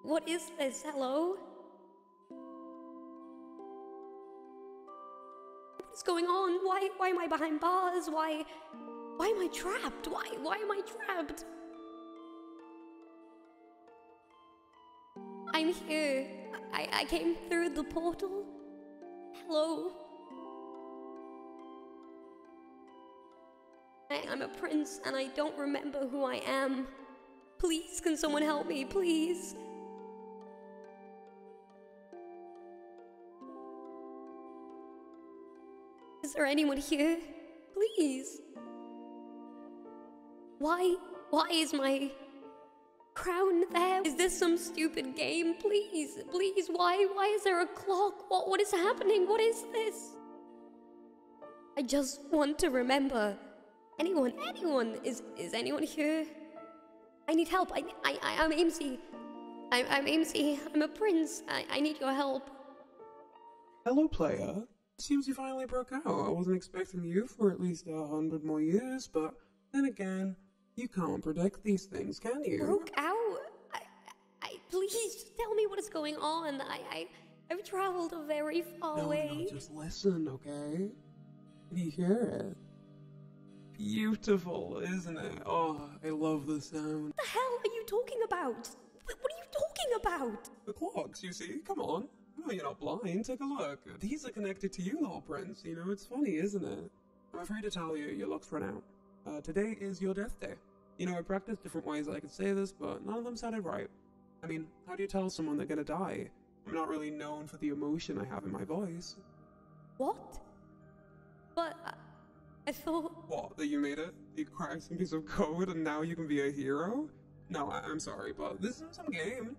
What is this? Hello? What's going on? Why am I behind bars? Why am I trapped? Why am I trapped? I'm here. I came through the portal. Hello? I'm a prince and I don't remember who I am. Please, can someone help me, please? Is there anyone here? Please. Why is my crown there? Is this some stupid game? Please, please, why is there a clock? What is happening? What is this? I just want to remember. Anyone, is anyone here? I need help. I'm aimsey. I'm aimsey. I'm a prince. I need your help. Hello, player. Seems you finally broke out. I wasn't expecting you for at least 100 more years, but then again, you can't predict these things, can you? Broke out? Please just tell me what is going on. I've traveled a very far away. No, just listen, okay? Can you hear it? Beautiful, isn't it? Oh, I love the sound. What the hell are you talking about? What are you talking about? The clocks, you see? Come on. No, you're not blind. Take a look. These are connected to you, little prince. You know, it's funny, isn't it? I'm afraid to tell you, your luck's run out. Today is your death day. You know, I practiced different ways I could say this, but none of them sounded right. I mean, how do you tell someone they're gonna die? I'm not really known for the emotion I have in my voice. What? But I thought... What, that you made it? You cracked some piece of code and now you can be a hero? No, I'm sorry, but this isn't some game.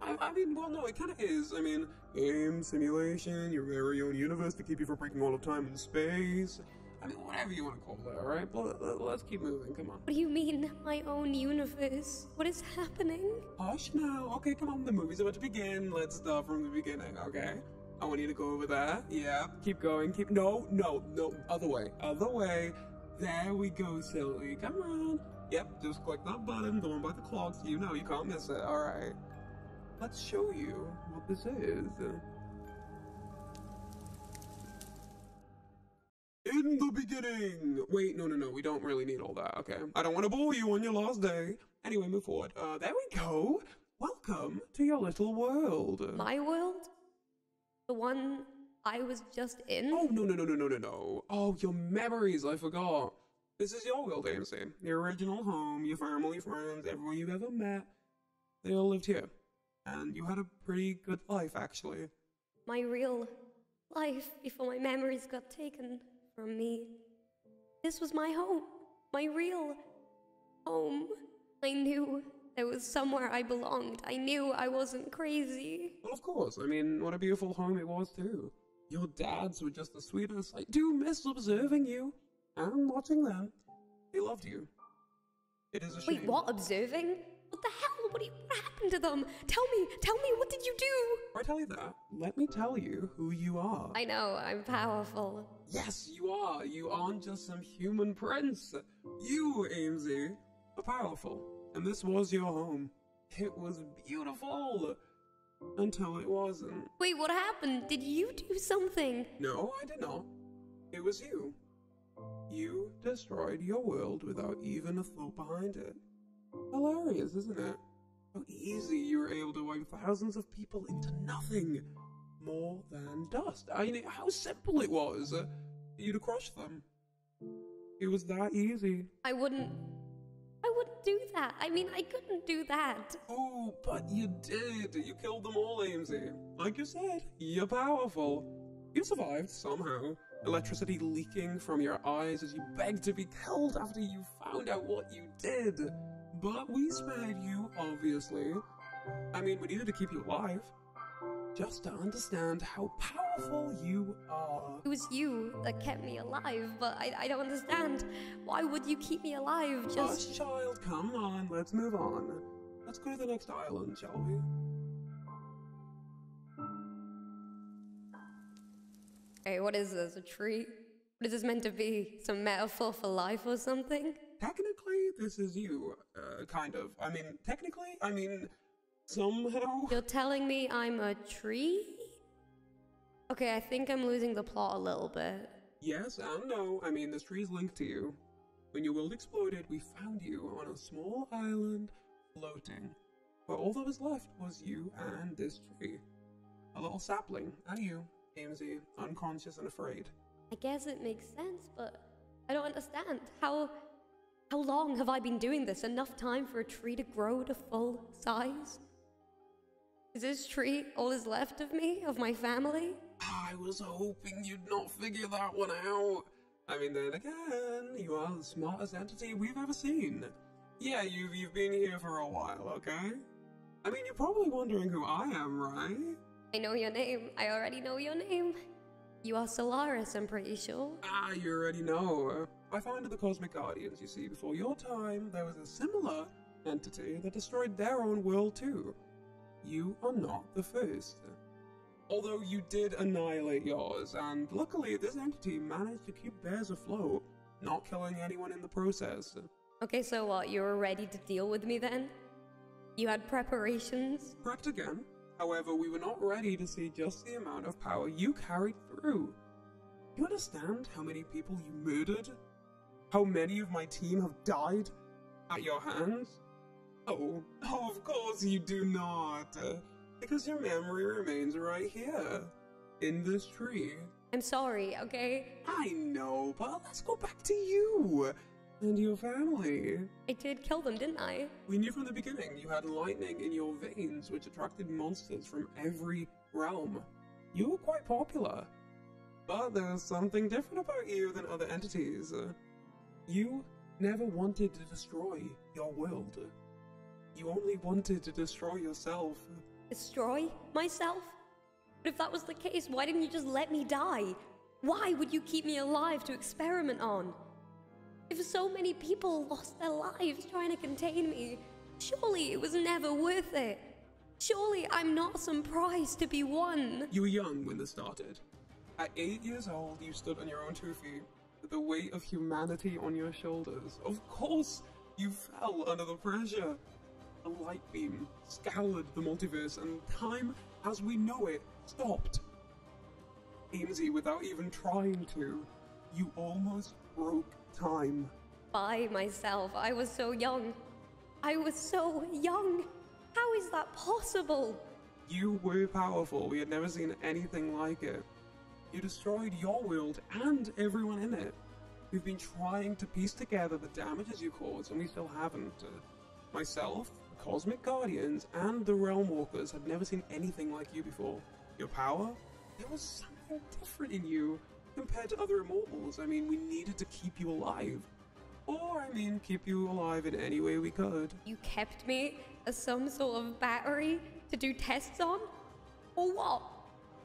I mean, well, no, it kind of is. I mean, game, simulation, your very own universe to keep you from breaking all of time and space. I mean, whatever you want to call it, alright? But let's keep moving, come on. What do you mean, my own universe? What is happening? Hush now. Okay, come on, the movie's about to begin. Let's start from the beginning, okay? I want you to go over there. Yeah, keep going, no, other way. There we go, silly. Come on. Yep, just click that button, the one by the clocks. You know, you can't miss it, alright? Let's show you what this is. In the beginning! Wait, no, we don't really need all that, okay? I don't want to bore you on your last day. Anyway, move forward. There we go! Welcome to your little world. My world? The one I was just in? Oh, no. Oh, your memories, I forgot. This is your world, AMC. Your original home, your family, friends, everyone you've ever met. They all lived here. And you had a pretty good life, actually. My real life before my memories got taken from me. This was my home. My real home. I knew there was somewhere I belonged. I knew I wasn't crazy. Well, of course. I mean, what a beautiful home it was, too. Your dads were just the sweetest. I do miss observing you and watching them. They loved you. It is a shame. Wait, what? Observing? What the hell? What happened to them? Tell me, what did you do? Before I tell you that, let me tell you who you are. I know, I'm powerful. Yes, you are. You aren't just some human prince. You, aimsey, are powerful. And this was your home. It was beautiful. Until it wasn't. Wait, what happened? Did you do something? No, I did not. It was you. You destroyed your world without even a thought behind it. Hilarious, isn't it? How easy you were able to wipe thousands of people into nothing more than dust. I mean, how simple it was. You'd have crushed them. It was that easy. I wouldn't do that. I mean, I couldn't do that. Oh, but you did. You killed them all, aimsey. Like you said, you're powerful. You survived somehow. Electricity leaking from your eyes as you begged to be killed after you found out what you did. But we spared you, obviously. I mean, we needed to keep you alive. Just to understand how powerful you are. It was you that kept me alive, but I don't understand. Why would you keep me alive? Hush, child, come on, let's move on. Let's go to the next island, shall we? Hey, what is this, a tree? What is this meant to be? Some metaphor for life or something? Technically, this is you. Kind of. I mean, somehow. You're telling me I'm a tree? Okay, I think I'm losing the plot a little bit. Yes and no. I mean, this tree's linked to you. When your world exploded, we found you on a small island, floating. Where all that was left was you and this tree. A little sapling, and you, aimsey, unconscious and afraid. I guess it makes sense, but I don't understand. How long have I been doing this? Enough time for a tree to grow to full size? Is this tree all that's left of me, of my family? I was hoping you'd not figure that one out. I mean, then again, you are the smartest entity we've ever seen. Yeah, you've been here for a while, okay? I mean, you're probably wondering who I am, right? I know your name. I already know your name. You are Solaris, I'm pretty sure. Ah, you already know. I founded the Cosmic Guardians, you see. Before your time, there was a similar entity that destroyed their own world too. You are not the first. Although you did annihilate yours, and luckily this entity managed to keep theirs afloat, not killing anyone in the process. Okay, so what? You were ready to deal with me then? You had preparations? Correct again. However, we were not ready to see just the amount of power you carried through. You understand how many people you murdered? How many of my team have died at your hands? Oh, of course you do not. Because your memory remains right here, in this tree. I'm sorry, okay? I know, but let's go back to you and your family. I did kill them, didn't I? We knew from the beginning you had lightning in your veins, which attracted monsters from every realm. You were quite popular. But there's something different about you than other entities. You never wanted to destroy your world. You only wanted to destroy yourself. Destroy myself? But if that was the case, why didn't you just let me die? Why would you keep me alive to experiment on? If so many people lost their lives trying to contain me, surely it was never worth it. Surely I'm not some prize to be won. You were young when this started. At 8 years old, you stood on your own 2 feet, with the weight of humanity on your shoulders. Of course, you fell under the pressure. A light beam scoured the multiverse, and time as we know it stopped. Aimsey, without even trying to, you almost broke time. By myself, I was so young. I was so young. How is that possible? You were powerful. We had never seen anything like it. You destroyed your world and everyone in it. We've been trying to piece together the damages you caused, and we still haven't. Myself, the Cosmic Guardians, and the Realm Walkers had never seen anything like you before. Your power? There was something different in you compared to other immortals. I mean, we needed to keep you alive. Or, I mean, keep you alive in any way we could. You kept me as some sort of battery to do tests on? Or what?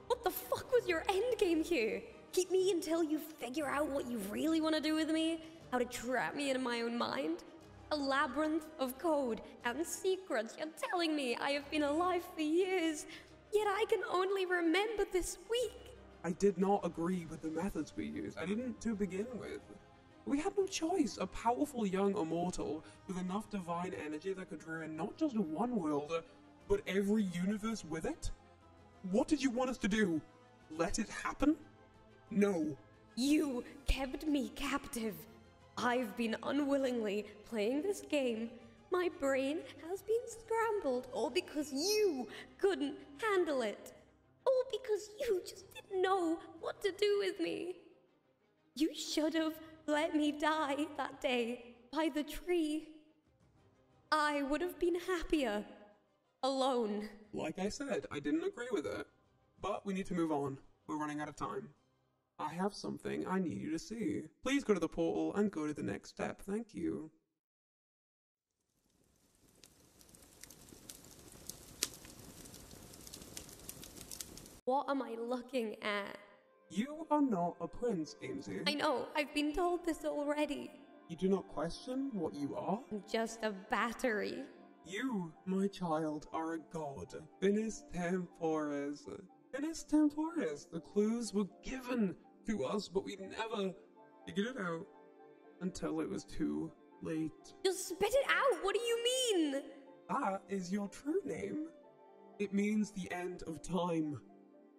What the fuck was your endgame here? Keep me until you figure out what you really want to do with me? How to trap me in my own mind? A labyrinth of code and secrets. You're telling me I have been alive for years, yet I can only remember this week. I did not agree with the methods we used. I didn't to begin with. We had no choice. A powerful young immortal with enough divine energy that could ruin not just one world, but every universe with it? What did you want us to do? Let it happen? No. You kept me captive. I've been unwillingly playing this game. My brain has been scrambled, all because you couldn't handle it. All because you just didn't know what to do with me. You should have let me die that day by the tree. I would have been happier alone. Like I said, I didn't agree with it. But we need to move on. We're running out of time. I have something I need you to see. Please go to the portal and go to the next step. Thank you. What am I looking at? You are not a prince, Aimsey. I know, I've been told this already. You do not question what you are? I'm just a battery. You, my child, are a god. Finis tempores. Finis temporis. The clues were given to us, but we never figured it out until it was too late. Just spit it out. What do you mean? That is your true name. It means the end of time.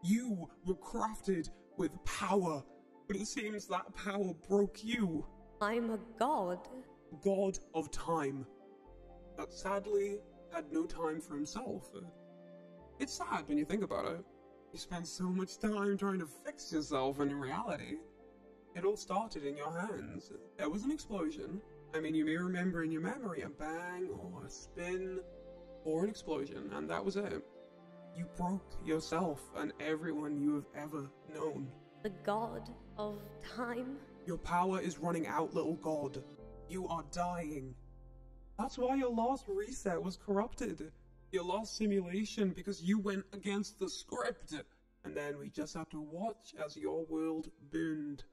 You were crafted with power, but it seems that power broke you. I'm a god. God of time. That sadly had no time for himself. It's sad when you think about it. You spend so much time trying to fix yourself, and in reality, it all started in your hands. There was an explosion. I mean, you may remember in your memory a bang or a spin or an explosion, and that was it. You broke yourself and everyone you have ever known. The god of time? Your power is running out, little god. You are dying. That's why your last reset was corrupted. Your last simulation, because you went against the script. And then we just had to watch as your world burned.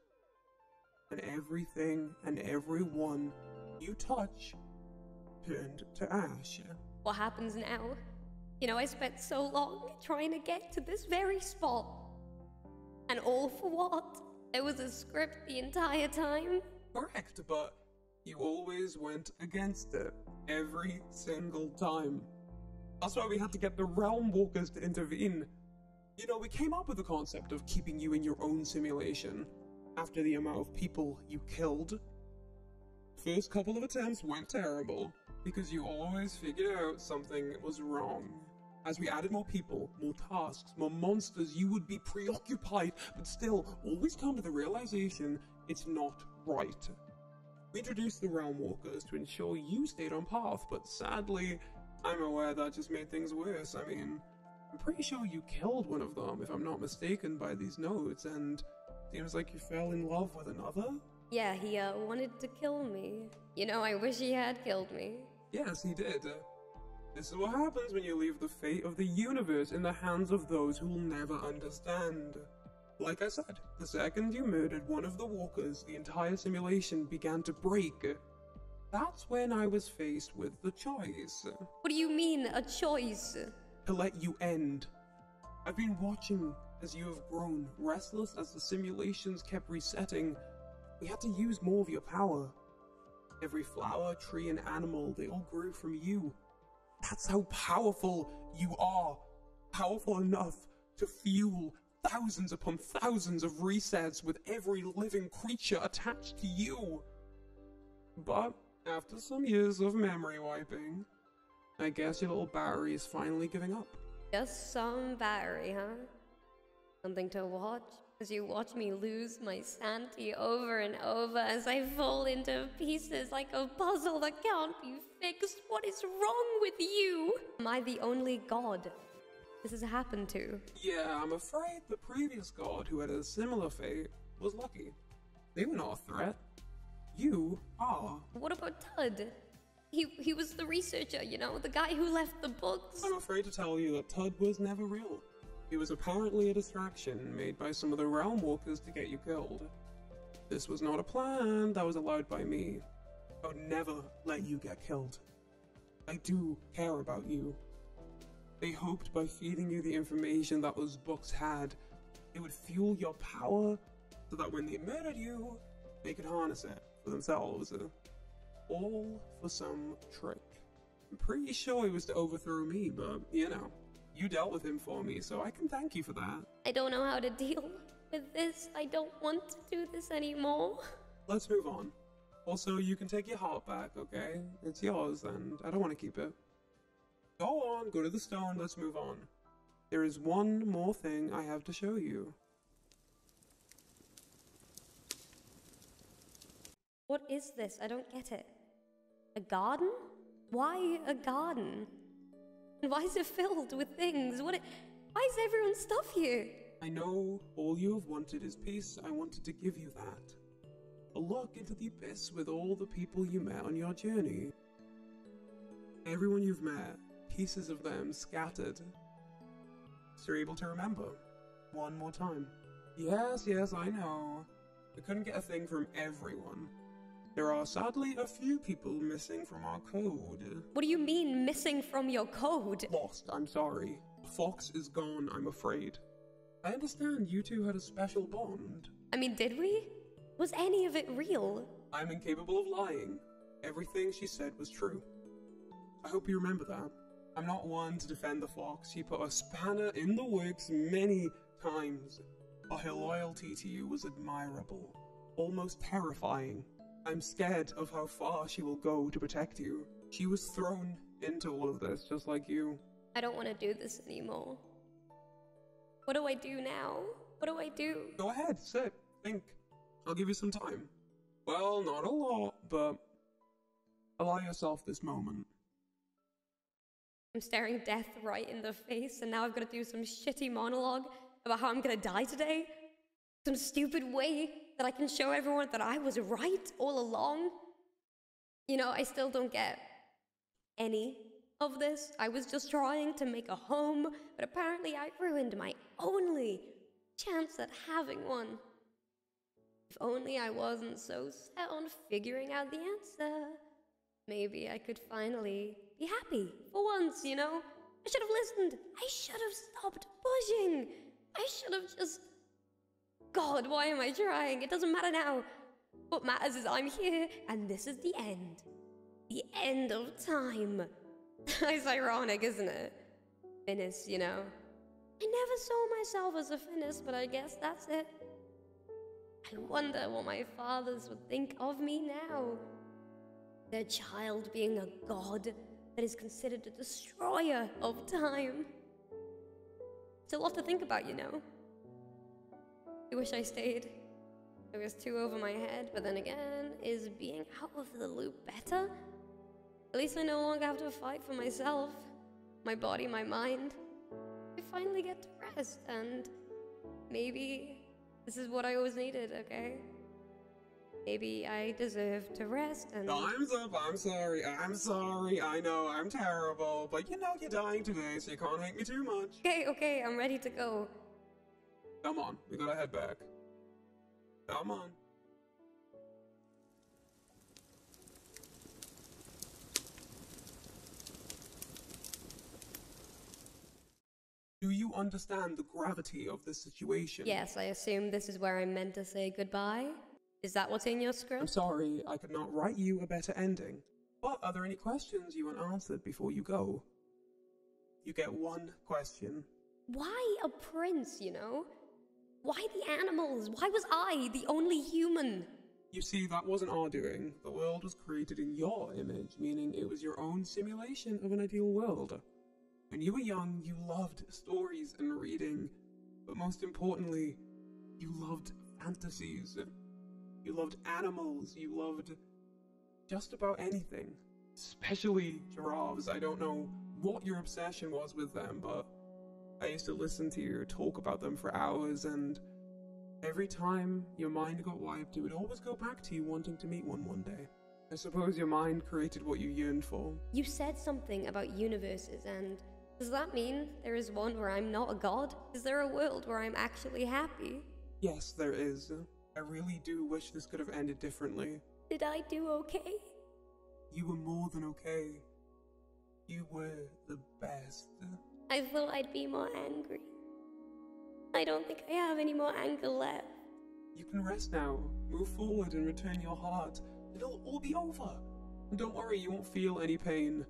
And everything and everyone you touch turned to ash. What happens now? You know, I spent so long trying to get to this very spot. And all for what? It was a script the entire time? Correct, but you always went against it. Every single time. That's why we had to get the Realm Walkers to intervene. You know, we came up with the concept of keeping you in your own simulation after the amount of people you killed. First couple of attempts went terrible, because you always figured out something was wrong. As we added more people, more tasks, more monsters, you would be preoccupied, but still always come to the realization it's not right. We introduced the Realm Walkers to ensure you stayed on path, but sadly, I'm aware that just made things worse. I mean, I'm pretty sure you killed one of them, if I'm not mistaken by these notes, and seems like you fell in love with another? Yeah, he wanted to kill me. You know, I wish he had killed me. Yes, he did. This is what happens when you leave the fate of the universe in the hands of those who will never understand. Like I said, the second you murdered one of the walkers, the entire simulation began to break. That's when I was faced with the choice. What do you mean, a choice? To let you end. I've been watching as you have grown, restless as the simulations kept resetting. We had to use more of your power. Every flower, tree, and animal, they all grew from you. That's how powerful you are. Powerful enough to fuel thousands upon thousands of resets with every living creature attached to you. But after some years of memory wiping, I guess your little battery is finally giving up. Just some battery, huh? Something to watch as you watch me lose my sanity over and over as I fall into pieces like a puzzle that can't be fixed. What is wrong with you? Am I the only god this has happened to? Yeah, I'm afraid the previous god who had a similar fate was lucky. They were not a threat. You are. What about Tud? He was the researcher, you know, the guy who left the books. I'm afraid to tell you that Tud was never real. He was apparently a distraction made by some of the Realm Walkers to get you killed. This was not a plan that was allowed by me. I would never let you get killed. I do care about you. They hoped by feeding you the information that those books had, it would fuel your power so that when they murdered you, they could harness it for themselves. All for some trick. I'm pretty sure it was to overthrow me, but you know, you dealt with him for me, so I can thank you for that. I don't know how to deal with this. I don't want to do this anymore. Let's move on. Also, you can take your heart back, okay? It's yours, and I don't want to keep it. Go on, go to the stone, let's move on. There is one more thing I have to show you. What is this? I don't get it. A garden? Why a garden? And why is it filled with things? Why is everyone's stuff here? I know all you have wanted is peace. I wanted to give you that. A look into the abyss with all the people you met on your journey. Everyone you've met, pieces of them scattered. So you're able to remember one more time. Yes, I know. We couldn't get a thing from everyone. There are sadly a few people missing from our code. What do you mean, missing from your code? Lost, I'm sorry. Fox is gone, I'm afraid. I understand you two had a special bond. I mean, did we? Was any of it real? I'm incapable of lying. Everything she said was true. I hope you remember that. I'm not one to defend the fox. She put a spanner in the works many times. But her loyalty to you was admirable. Almost terrifying. I'm scared of how far she will go to protect you. She was thrown into all of this, just like you. I don't want to do this anymore. What do I do now? What do I do? Go ahead, sit, think. I'll give you some time. Well, not a lot, but allow yourself this moment. I'm staring death right in the face, and now I've got to do some shitty monologue about how I'm gonna die today? Some stupid way that I can show everyone that I was right all along? You know, I still don't get any of this. I was just trying to make a home, but apparently I ruined my only chance at having one. If only I wasn't so set on figuring out the answer. Maybe I could finally be happy for once, you know? I should have listened. I should have stopped pushing. I should have just... God, why am I trying? It doesn't matter now. What matters is I'm here, and this is the end. The end of time. It's ironic, isn't it? Finis, you know? I never saw myself as a Finis, but I guess that's it. I wonder what my fathers would think of me now. Their child being a god that is considered the destroyer of time. It's a lot to think about, you know? I wish I stayed. It was too over my head, but then again, is being out of the loop better? At least I no longer have to fight for myself, my body, my mind. I finally get to rest, and maybe this is what I always needed, okay? Maybe I deserve to rest and... Time's up, I'm sorry, I know, I'm terrible, but you know you're dying today, so you can't hate me too much. Okay, I'm ready to go. Come on, we gotta head back. Come on. Do you understand the gravity of this situation? Yes, I assume this is where I'm meant to say goodbye? Is that what's in your script? I'm sorry, I could not write you a better ending. But are there any questions you want answered before you go? You get one question. Why a prince, you know? Why the animals? Why was I the only human? You see, that wasn't our doing. The world was created in your image, meaning it was your own simulation of an ideal world. When you were young, you loved stories and reading, but most importantly, you loved fantasies. You loved animals, you loved just about anything. Especially giraffes. I don't know what your obsession was with them, but I used to listen to you talk about them for hours, and every time your mind got wiped, it would always go back to you wanting to meet one day. I suppose your mind created what you yearned for. You said something about universes, and does that mean there is one where I'm not a god? Is there a world where I'm actually happy? Yes, there is. I really do wish this could have ended differently. Did I do okay? You were more than okay. You were the best. I thought I'd be more angry. I don't think I have any more anger left. You can rest now. Move forward and return your heart. It'll all be over. And don't worry, you won't feel any pain.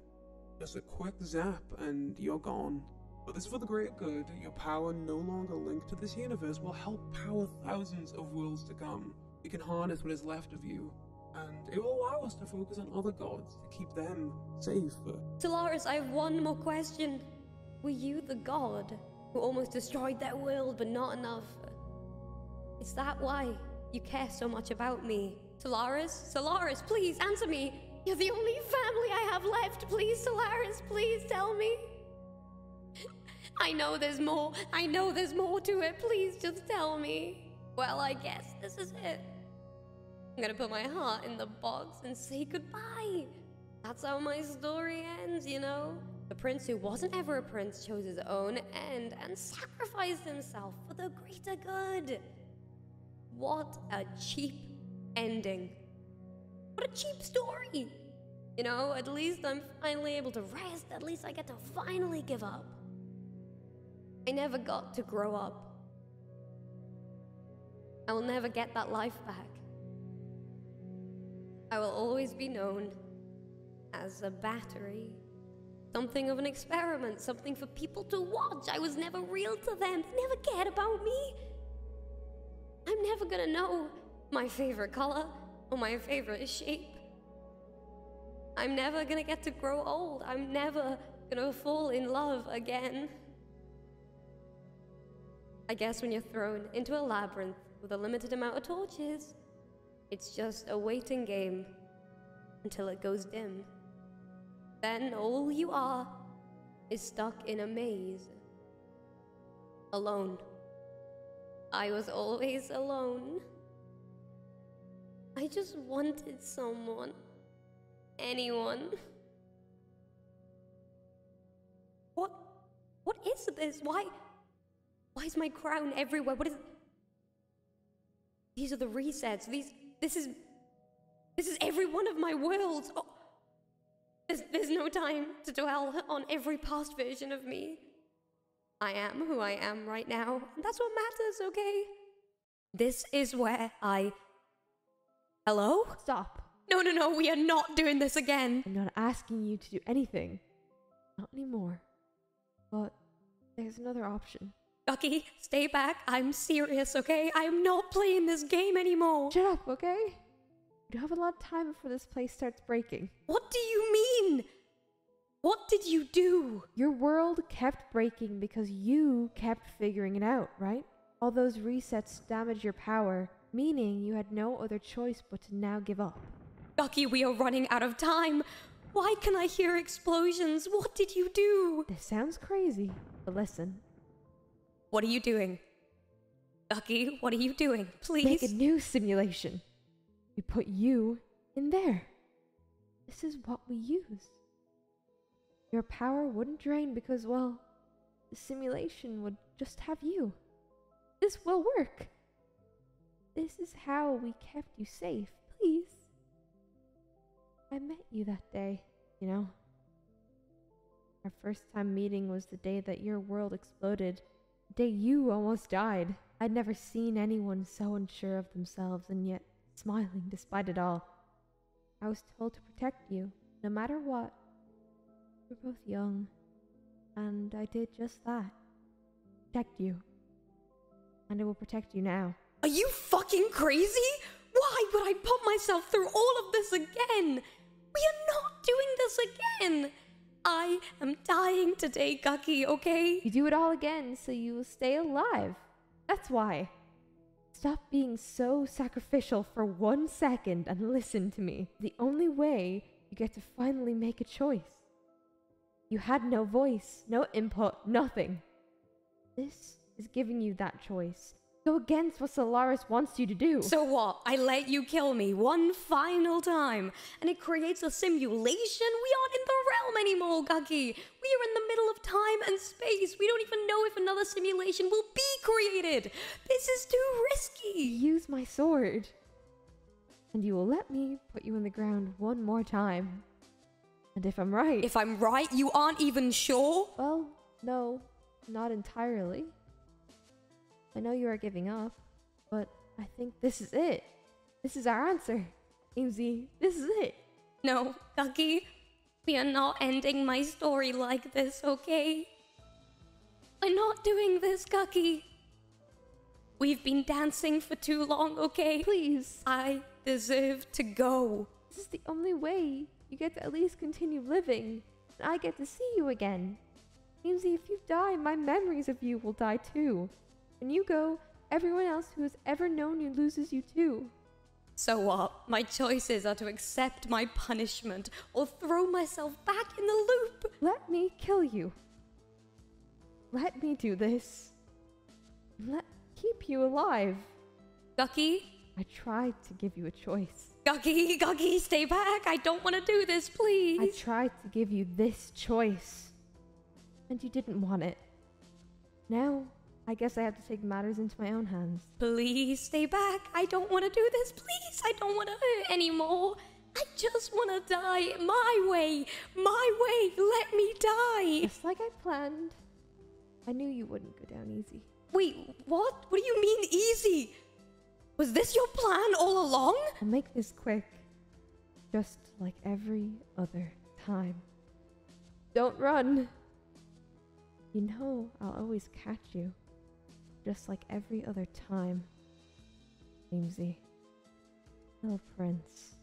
Just a quick zap and you're gone. But this is for the greater good. Your power no longer linked to this universe will help power thousands of worlds to come. You can harness what is left of you, and it will allow us to focus on other gods to keep them safe. Solaris, I have one more question. Were you the god who almost destroyed their world but not enough? Is that why you care so much about me? Solaris, please answer me. You're the only family I have left. Please, Solaris, please tell me. I know there's more to it. Please just tell me. Well, I guess this is it. I'm gonna put my heart in the box and say goodbye. That's how my story ends, you know? The prince who wasn't ever a prince chose his own end and sacrificed himself for the greater good. What a cheap ending. What a cheap story. You know, at least I'm finally able to rest. At least I get to finally give up. I never got to grow up. I will never get that life back. I will always be known as a battery. Something of an experiment, something for people to watch. I was never real to them. They never cared about me. I'm never gonna know my favorite color or my favorite shape. I'm never gonna get to grow old. I'm never gonna fall in love again. I guess when you're thrown into a labyrinth with a limited amount of torches, it's just a waiting game until it goes dim. Then all you are is stuck in a maze. Alone. I was always alone. I just wanted someone. Anyone. What is this? Why is my crown everywhere? What is... These are the resets. This is every one of my worlds. Oh, there's no time to dwell on every past version of me. I am who I am right now, and that's what matters, okay? This is where Hello? Stop. No, we are not doing this again. I'm not asking you to do anything. Not anymore. But there's another option. Guqqie, stay back. I'm serious, okay? I am not playing this game anymore. Shut up, okay? You don't have a lot of time before this place starts breaking. What do you mean? What did you do? Your world kept breaking because you kept figuring it out, right? All those resets damaged your power, meaning you had no other choice but to now give up. Guqqie, we are running out of time. Why can I hear explosions? What did you do? This sounds crazy, but listen. What are you doing? Guqqie, what are you doing? Please? Make a new simulation. We put you in there. This is what we use. Your power wouldn't drain because, well, the simulation would just have you. This will work. This is how we kept you safe, please. I met you that day, you know. Our first time meeting was the day that your world exploded. The day you almost died. I'd never seen anyone so unsure of themselves and yet smiling despite it all. I was told to protect you, no matter what. We're both young, and I did just that. Protect you. And I will protect you now. Are you fucking crazy? Why would I put myself through all of this again? We are not doing this again. I am dying today, Guqqie, okay? You do it all again so you will stay alive. That's why. Stop being so sacrificial for 1 second and listen to me. The only way you get to finally make a choice. You had no voice, no input, nothing. This is giving you that choice. Go against what Solaris wants you to do. So what? I let you kill me one final time, and it creates a simulation? We aren't in the realm anymore, Guqqie. We are in the middle of time and space. We don't even know if another simulation will be created. This is too risky. Use my sword. And you will let me put you in the ground one more time. And if I'm right... If I'm right, you aren't even sure? Well, no, not entirely. I know you are giving up, but I think this is it. This is our answer. Aimsey, this is it. No, Guqqie, we are not ending my story like this, okay? We're not doing this, Guqqie. We've been dancing for too long, okay? Please. I deserve to go. This is the only way you get to at least continue living, and I get to see you again. Aimsey, if you die, my memories of you will die too. When you go, everyone else who has ever known you loses you too. So what? My choices are to accept my punishment or throw myself back in the loop. Let me kill you. Let me do this. Keep you alive. Guqqie? I tried to give you a choice. Guqqie, stay back. I don't want to do this, please. I tried to give you this choice. And you didn't want it. Now, I guess I have to take matters into my own hands. Please stay back. I don't want to do this. Please, I don't want to hurt anymore. I just want to die my way. My way. Let me die. Just like I planned. I knew you wouldn't go down easy. Wait, what? What do you mean easy? Was this your plan all along? I'll make this quick. Just like every other time. Don't run. You know I'll always catch you. Just like every other time. Aimsey. Little prince.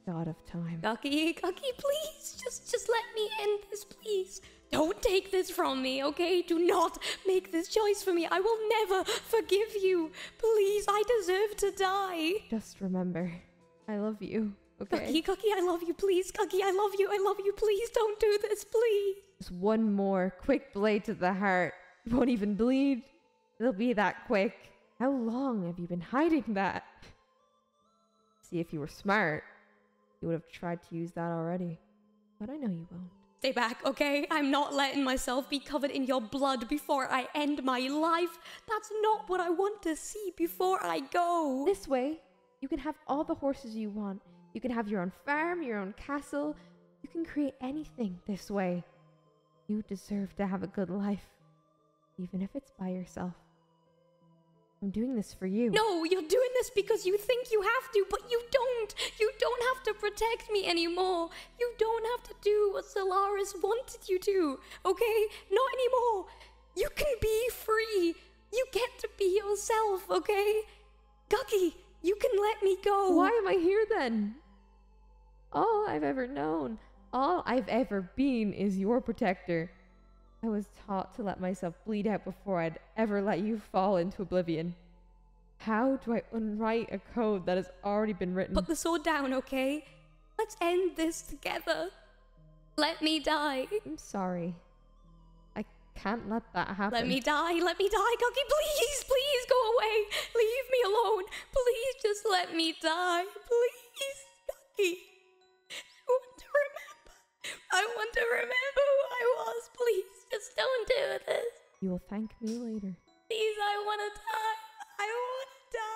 God of time. Guqqie, please, just let me end this, please. Don't take this from me, okay? Do not make this choice for me. I will never forgive you. Please, I deserve to die. Just remember, I love you, okay? Guqqie, I love you, please. Guqqie, I love you, please. Don't do this, please. Just one more quick blade to the heart. You won't even bleed. It'll be that quick. How long have you been hiding that? See, if you were smart, you would have tried to use that already. But I know you won't. Stay back, okay? I'm not letting myself be covered in your blood before I end my life. That's not what I want to see before I go. This way, you can have all the horses you want. You can have your own farm, your own castle. You can create anything this way. You deserve to have a good life, even if it's by yourself. I'm doing this for you. No, you're doing this because you think you have to, but you don't. You don't have to protect me anymore. You don't have to do what Solaris wanted you to, okay? Not anymore. You can be free. You get to be yourself, okay? Guqqie, you can let me go. Why am I here then? All I've ever known, all I've ever been is your protector. I was taught to let myself bleed out before I'd ever let you fall into oblivion. How do I unwrite a code that has already been written? Put the sword down, okay? Let's end this together. Let me die. I'm sorry. I can't let that happen. Let me die, Guqqie, please, please go away. Leave me alone. Please just let me die. Please, Guqqie. I want to remember who I was. Please, just don't do this. You will thank me later. Please, I want to die. I want to die.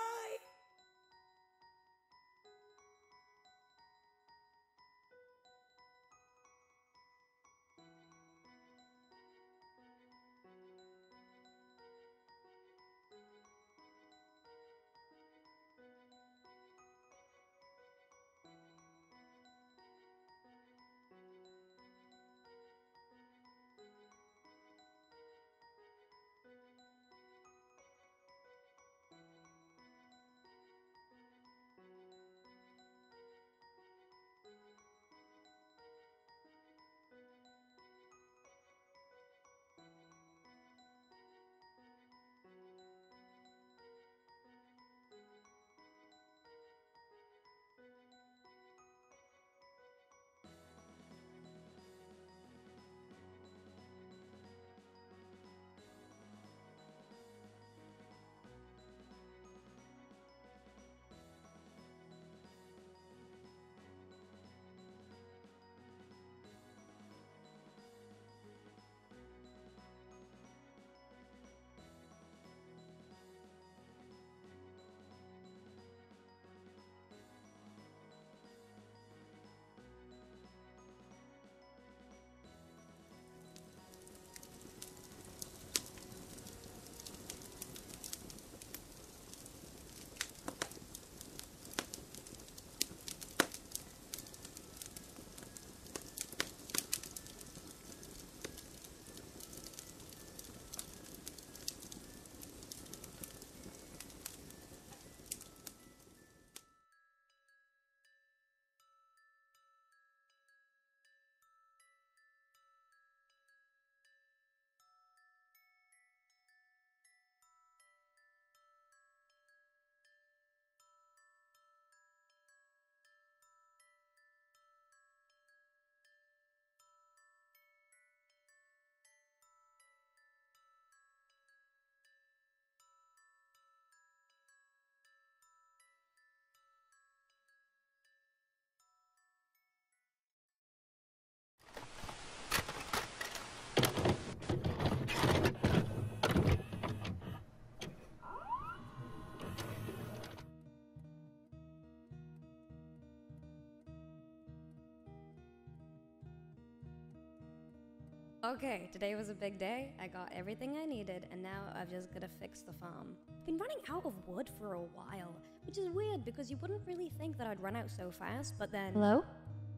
Okay, today was a big day. I got everything I needed, and now I've just gotta fix the farm. I've been running out of wood for a while, which is weird because you wouldn't really think that I'd run out so fast, but then... Hello?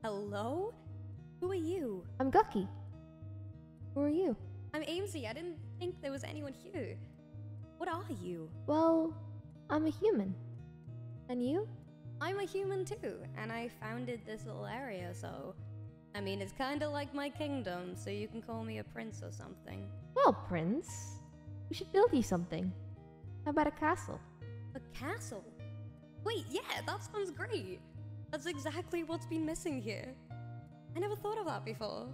Hello? Who are you? I'm Guqqie. Who are you? I'm Aimsey. I didn't think there was anyone here. What are you? Well, I'm a human. And you? I'm a human too, and I founded this little area, so... I mean, it's kinda like my kingdom, so you can call me a prince or something. Well, Prince, we should build you something. How about a castle? A castle? Wait, yeah, that sounds great. That's exactly what's been missing here. I never thought of that before.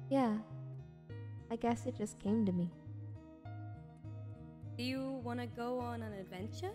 Yeah, I guess it just came to me. Do you want to go on an adventure?